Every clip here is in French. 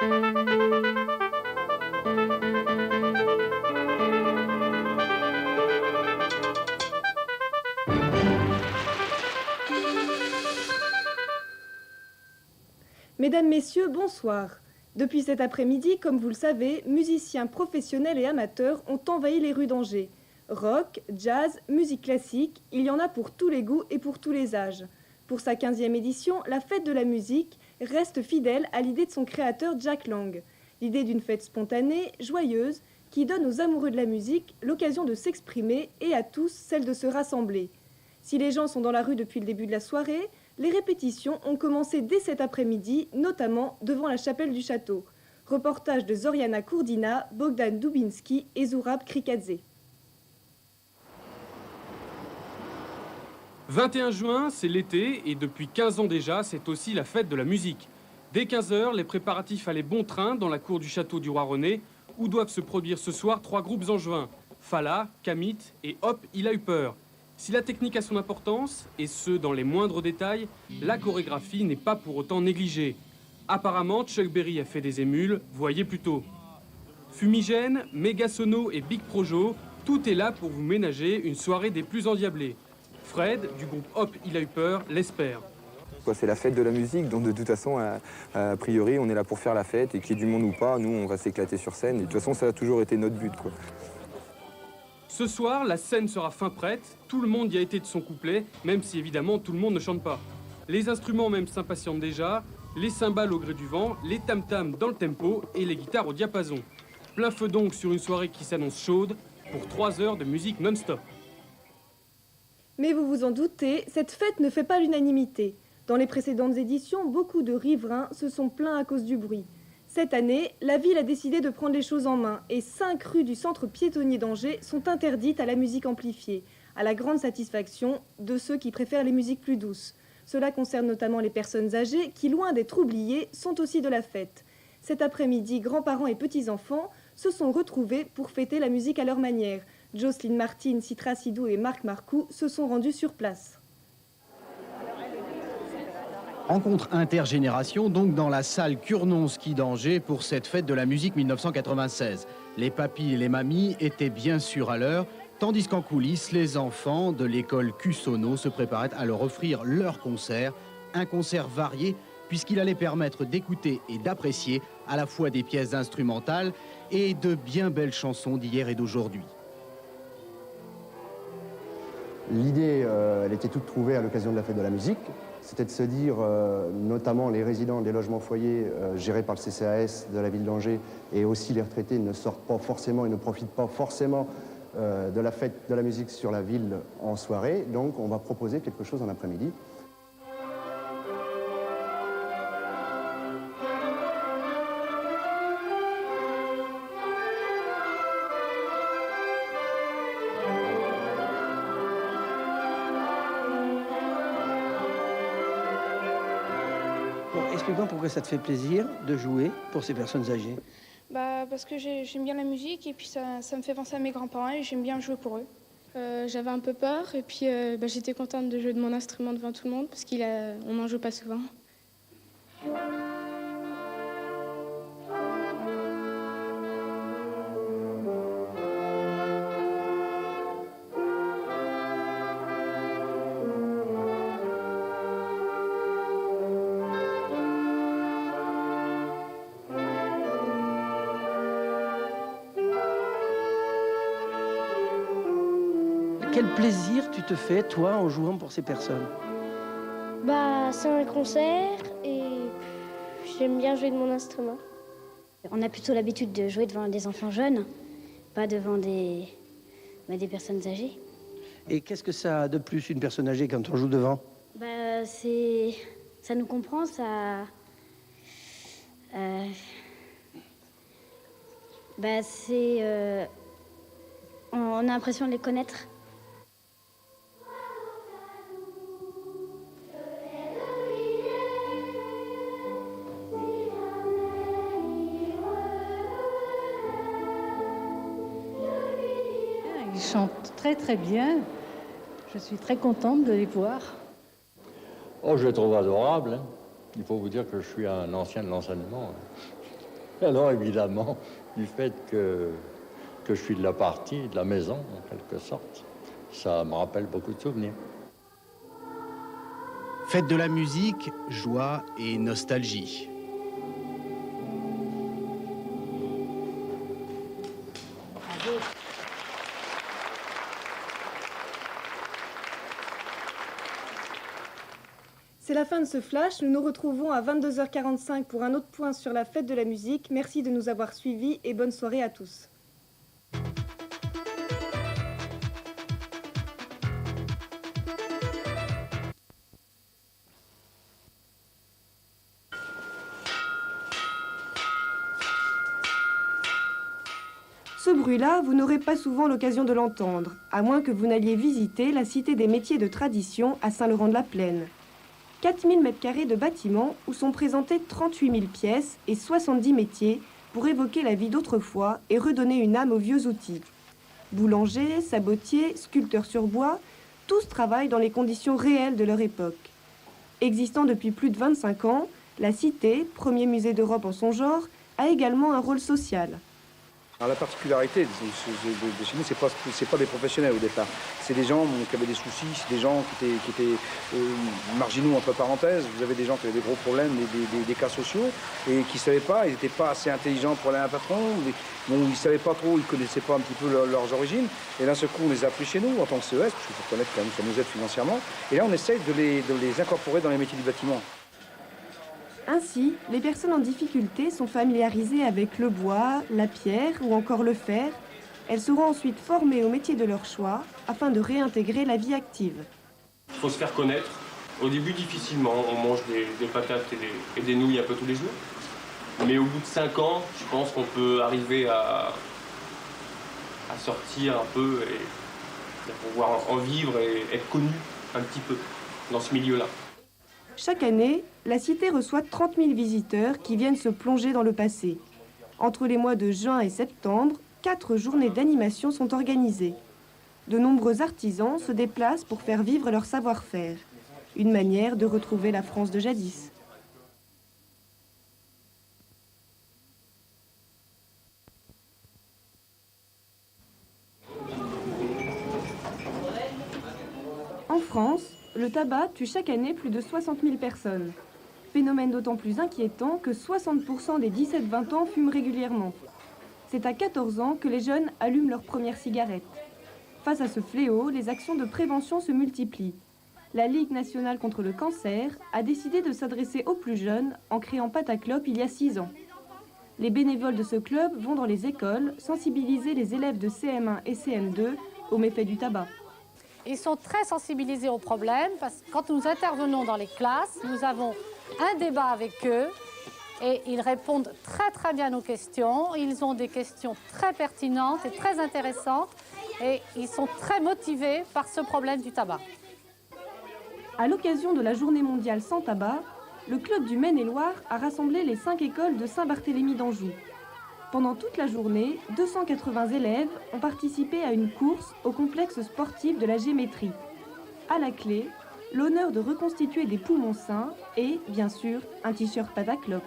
Mesdames, Messieurs, bonsoir. Depuis cet après-midi, comme vous le savez, musiciens professionnels et amateurs ont envahi les rues d'Angers. Rock, jazz, musique classique, il y en a pour tous les goûts et pour tous les âges. Pour sa 15e édition, la fête de la musique reste fidèle à l'idée de son créateur Jack Lang. L'idée d'une fête spontanée, joyeuse, qui donne aux amoureux de la musique l'occasion de s'exprimer et à tous celle de se rassembler. Si les gens sont dans la rue depuis le début de la soirée, les répétitions ont commencé dès cet après-midi, notamment devant la chapelle du château. Reportage de Zoriana Kourdina, Bogdan Dubinski et Zourab Krikadze. 21 juin, c'est l'été et depuis 15 ans déjà, c'est aussi la fête de la musique. Dès 15h, les préparatifs allaient bon train dans la cour du château du Roi René, où doivent se produire ce soir 3 groupes angevins, Fala, Kamit et Hop, il a eu peur. Si la technique a son importance, et ce dans les moindres détails, la chorégraphie n'est pas pour autant négligée. Apparemment, Chuck Berry a fait des émules, voyez plutôt. Fumigène, Mégasono et Big Projo, tout est là pour vous ménager une soirée des plus endiablées. Fred, du groupe Hop, il a eu peur, l'espère. C'est la fête de la musique, donc de toute façon, a priori, on est là pour faire la fête, et qu'il y ait du monde ou pas, nous, on va s'éclater sur scène. Et de toute façon, ça a toujours été notre but, quoi. Ce soir, la scène sera fin prête, tout le monde y a été de son couplet, même si évidemment tout le monde ne chante pas. Les instruments même s'impatientent déjà, les cymbales au gré du vent, les tam-tams dans le tempo et les guitares au diapason. Plein feu donc sur une soirée qui s'annonce chaude pour 3 heures de musique non-stop. Mais vous vous en doutez, cette fête ne fait pas l'unanimité. Dans les précédentes éditions, beaucoup de riverains se sont plaints à cause du bruit. Cette année, la ville a décidé de prendre les choses en main et 5 rues du centre piétonnier d'Angers sont interdites à la musique amplifiée, à la grande satisfaction de ceux qui préfèrent les musiques plus douces. Cela concerne notamment les personnes âgées qui, loin d'être oubliées, sont aussi de la fête. Cet après-midi, grands-parents et petits-enfants se sont retrouvés pour fêter la musique à leur manière. Jocelyne Martin, Citra Sidou et Marc Marcoux se sont rendus sur place. Rencontre intergénération donc dans la salle Curnon-Ski d'Angers pour cette fête de la musique 1996. Les papis et les mamies étaient bien sûr à l'heure, tandis qu'en coulisses, les enfants de l'école Cusono se préparaient à leur offrir leur concert, un concert varié puisqu'il allait permettre d'écouter et d'apprécier à la fois des pièces instrumentales et de bien belles chansons d'hier et d'aujourd'hui. L'idée, elle était toute trouvée à l'occasion de la fête de la musique. C'était de se dire, notamment les résidents des logements foyers gérés par le CCAS de la ville d'Angers et aussi les retraités ne sortent pas forcément et ne profitent pas forcément de la fête de la musique sur la ville en soirée. Donc on va proposer quelque chose en après-midi. Explique-moi pourquoi ça te fait plaisir de jouer pour ces personnes âgées. Parce que j'aime bien la musique et puis ça me fait penser à mes grands-parents et j'aime bien jouer pour eux. J'avais un peu peur et puis j'étais contente de jouer de mon instrument devant tout le monde parce qu'on n'en joue pas souvent. Quel plaisir tu te fais, toi, en jouant pour ces personnes? C'est un concert et j'aime bien jouer de mon instrument. On a plutôt l'habitude de jouer devant des enfants jeunes, pas devant des personnes âgées. Et qu'est-ce que ça a de plus, une personne âgée, quand on joue devant? Ça nous comprend, ça... on a l'impression de les connaître. Ils chantent très très bien. Je suis très contente de les voir. Oh, je les trouve adorables. Il faut vous dire que je suis un ancien de l'enseignement. Alors évidemment, du fait que je suis de la partie, de la maison, en quelque sorte, ça me rappelle beaucoup de souvenirs. Fête de la musique, joie et nostalgie. C'est la fin de ce flash. Nous nous retrouvons à 22h45 pour un autre point sur la fête de la musique. Merci de nous avoir suivis et bonne soirée à tous. Ce bruit-là, vous n'aurez pas souvent l'occasion de l'entendre, à moins que vous n'alliez visiter la Cité des métiers de tradition à Saint-Laurent-de-la-Plaine. 4000 m² de bâtiments où sont présentées 38 000 pièces et 70 métiers pour évoquer la vie d'autrefois et redonner une âme aux vieux outils. Boulangers, sabotiers, sculpteurs sur bois, tous travaillent dans les conditions réelles de leur époque. Existant depuis plus de 25 ans, la Cité, premier musée d'Europe en son genre, a également un rôle social. Alors la particularité de chez nous, c'est pas des professionnels au départ. C'est des gens qui avaient des soucis, c'est des gens qui étaient marginaux entre parenthèses. Vous avez des gens qui avaient des gros problèmes, des cas sociaux, et qui ne savaient pas, ils n'étaient pas assez intelligents pour aller à un patron. Bon, ils ne savaient pas trop, ils ne connaissaient pas un petit peu leurs origines. Et d'un seul coup, on les a pris chez nous en tant que CES, parce qu'il faut reconnaître quand même que ça nous aide financièrement. Et là, on essaye de les incorporer dans les métiers du bâtiment. Ainsi, les personnes en difficulté sont familiarisées avec le bois, la pierre ou encore le fer. Elles seront ensuite formées au métier de leur choix afin de réintégrer la vie active. Il faut se faire connaître. Au début, difficilement. On mange des patates et des nouilles un peu tous les jours. Mais au bout de 5 ans, je pense qu'on peut arriver à sortir un peu et pouvoir en vivre et être connu un petit peu dans ce milieu-là. Chaque année, la Cité reçoit 30 000 visiteurs qui viennent se plonger dans le passé. Entre les mois de juin et septembre, 4 journées d'animation sont organisées. De nombreux artisans se déplacent pour faire vivre leur savoir-faire. Une manière de retrouver la France de jadis. En France, le tabac tue chaque année plus de 60 000 personnes. Phénomène d'autant plus inquiétant que 60% des 17-20 ans fument régulièrement. C'est à 14 ans que les jeunes allument leur première cigarette. Face à ce fléau, les actions de prévention se multiplient. La Ligue nationale contre le cancer a décidé de s'adresser aux plus jeunes en créant Pataclope il y a 6 ans. Les bénévoles de ce club vont dans les écoles sensibiliser les élèves de CM1 et CM2 aux méfaits du tabac. Ils sont très sensibilisés au problème parce que quand nous intervenons dans les classes, nous avons un débat avec eux et ils répondent très bien aux questions. Ils ont des questions très pertinentes et très intéressantes et ils sont très motivés par ce problème du tabac. À l'occasion de la Journée mondiale sans tabac, le club du Maine-et-Loire a rassemblé les 5 écoles de Saint-Barthélemy d'Anjou. Pendant toute la journée, 280 élèves ont participé à une course au complexe sportif de la Gémétrie. À la clé, l'honneur de reconstituer des poumons sains et, bien sûr, un t-shirt Pataclope.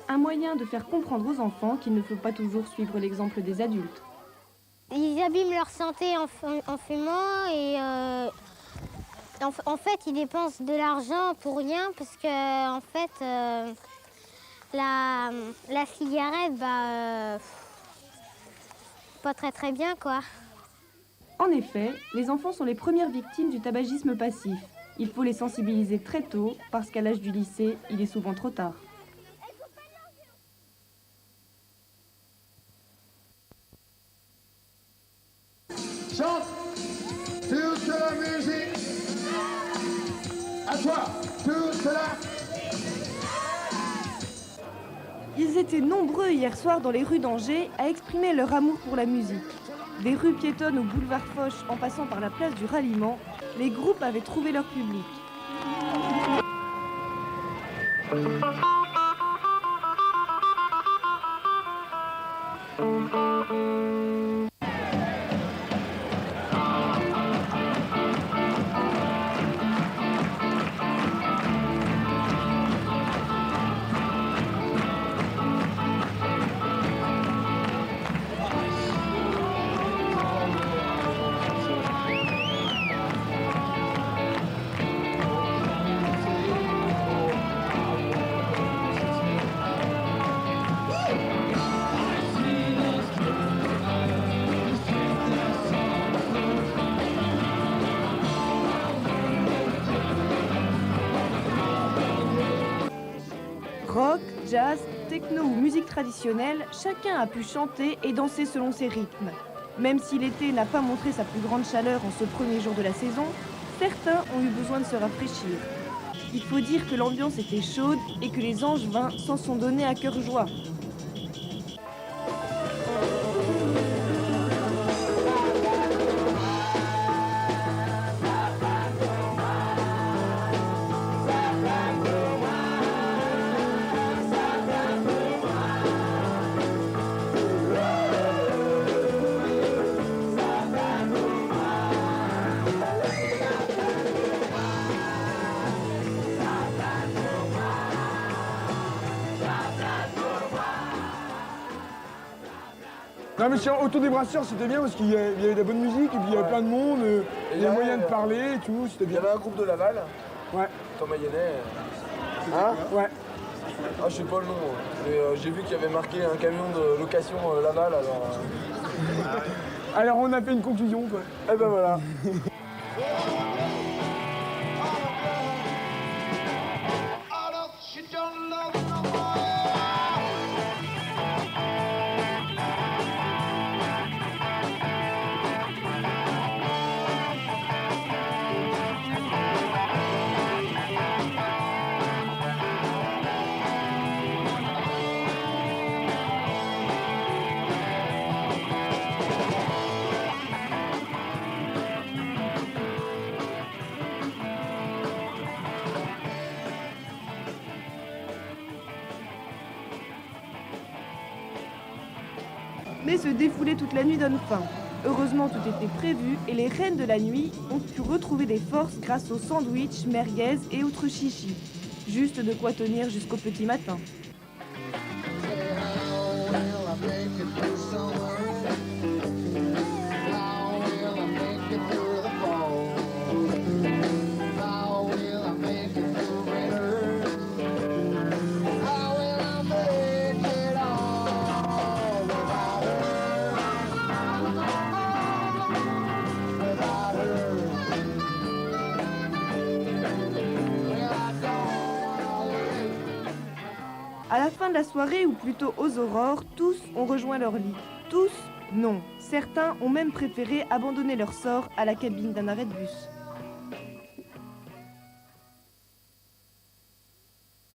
Un moyen de faire comprendre aux enfants qu'il ne faut pas toujours suivre l'exemple des adultes. Ils abîment leur santé en fumant et en fait ils dépensent de l'argent pour rien parce que en fait la cigarette pas très bien quoi. En effet, les enfants sont les premières victimes du tabagisme passif. Il faut les sensibiliser très tôt parce qu'à l'âge du lycée, il est souvent trop tard. Chante toute la musique. À toi, toute la... Ils étaient nombreux hier soir dans les rues d'Angers à exprimer leur amour pour la musique. Des rues piétonnes au boulevard Foch en passant par la place du Ralliement, les groupes avaient trouvé leur public. techno ou musique traditionnelle, chacun a pu chanter et danser selon ses rythmes. Même si l'été n'a pas montré sa plus grande chaleur en ce premier jour de la saison, certains ont eu besoin de se rafraîchir. Il faut dire que l'ambiance était chaude et que les Angevins s'en sont donnés à cœur joie. Non mais sur Autour des Brasseurs, c'était bien parce qu'il y avait de la bonne musique et puis il y avait plein de monde, il y avait moyen de parler et tout, c'était bien. Il y avait un groupe de Laval. Ouais. Thomas Yannet. Hein? Ouais. Ah, je sais pas le nom, mais j'ai vu qu'il y avait marqué un camion de location Laval, alors... Alors on a fait une conclusion, quoi. Eh ben voilà. Mais se défouler toute la nuit donne faim. Heureusement, tout était prévu et les reines de la nuit ont pu retrouver des forces grâce aux sandwichs, merguez et autres chichis. Juste de quoi tenir jusqu'au petit matin. À la fin de la soirée, ou plutôt aux aurores, tous ont rejoint leur lit. Tous, non. Certains ont même préféré abandonner leur sort à la cabine d'un arrêt de bus.